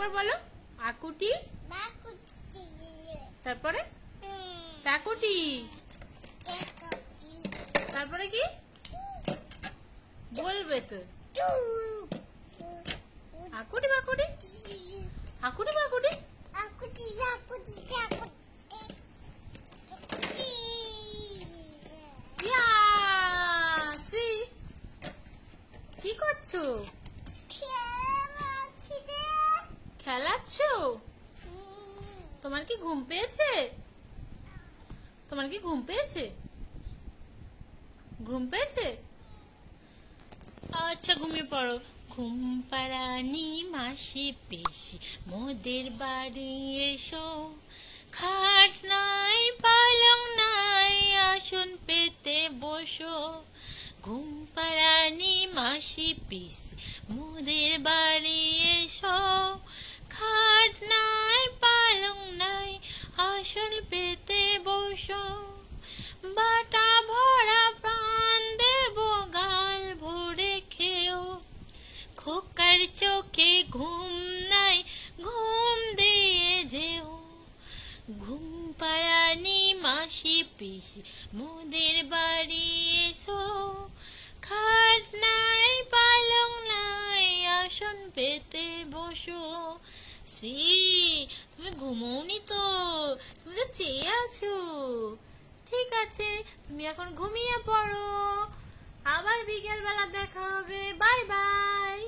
আরেকবার বলো। আকুটি, তারপরে টাকুটি, তারপরে কি বলবে তো? আকুটি বাকুটি, আকুটি বাকুটি। শ্রী কি করছো? খেলাচ্ছো? তোমার কি ঘুম পেয়েছে? তোমার কি ঘুম পেয়েছে? ঘুম পেয়েছে? আচ্ছা ঘুমিয়ে পড়ো। ঘুম পাড়ানি মাসি পেশি মোদের বাড়ি এসো, খাট নাই পালং নাই আসন পেতে বসো। ঘুম পাড়ানি মাসি পেশি মোদের বাড়ি এসো, খাট নাই পালং নাই আসন পেতে বসো। বাটা ভরা প্রাণ দেব গাল ভরে খেও, খোকার চোখে ঘুম নাই ঘুম দিয়ে যেও। ঘুম পাড়ানি মাসি পিসি মোদের বাড়ি এসো, খাট নাই পালং নাই আসন পেতে বসো। শ্রী তুমি ঘুমোওনি তো, তুমি তো চেয়ে আছো। ঠিক আছে, তুমি এখন ঘুমিয়ে পড়ো, আবার বিকেল বেলা দেখা হবে। Bye bye.